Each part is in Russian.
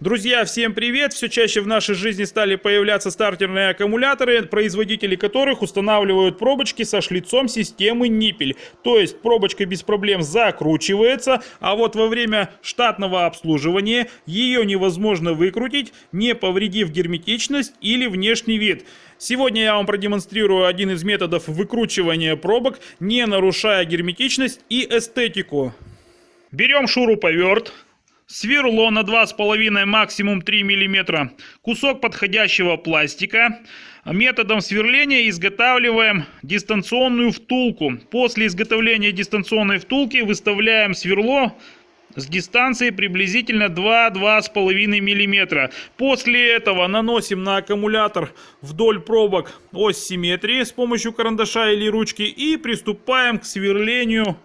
Друзья, всем привет! Все чаще в нашей жизни стали появляться стартерные аккумуляторы, производители которых устанавливают пробочки со шлицом системы ниппель. То есть пробочка без проблем закручивается, а вот во время штатного обслуживания ее невозможно выкрутить, не повредив герметичность или внешний вид. Сегодня я вам продемонстрирую один из методов выкручивания пробок, не нарушая герметичность и эстетику. Берем шуруповерт. Сверло на 2,5, максимум 3 мм, кусок подходящего пластика. Методом сверления изготавливаем дистанционную втулку. После изготовления дистанционной втулки выставляем сверло с дистанции приблизительно 2-2,5 мм. После этого наносим на аккумулятор вдоль пробок ось симметрии с помощью карандаша или ручки и приступаем к сверлению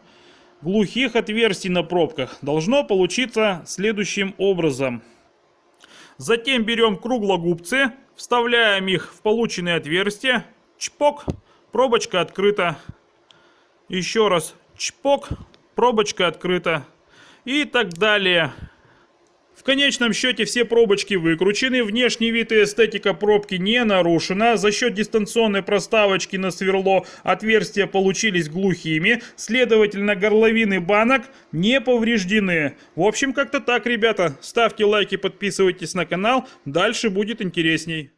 глухих отверстий на пробках. Должно получиться следующим образом. Затем берем круглогубцы, вставляем их в полученные отверстия. Чпок, пробочка открыта. Еще раз чпок, пробочка открыта. И так далее. В конечном счете все пробочки выкручены, внешний вид и эстетика пробки не нарушена. За счет дистанционной проставочки на сверло отверстия получились глухими, следовательно горловины банок не повреждены. В общем, как-то так, ребята. Ставьте лайки, подписывайтесь на канал, дальше будет интересней.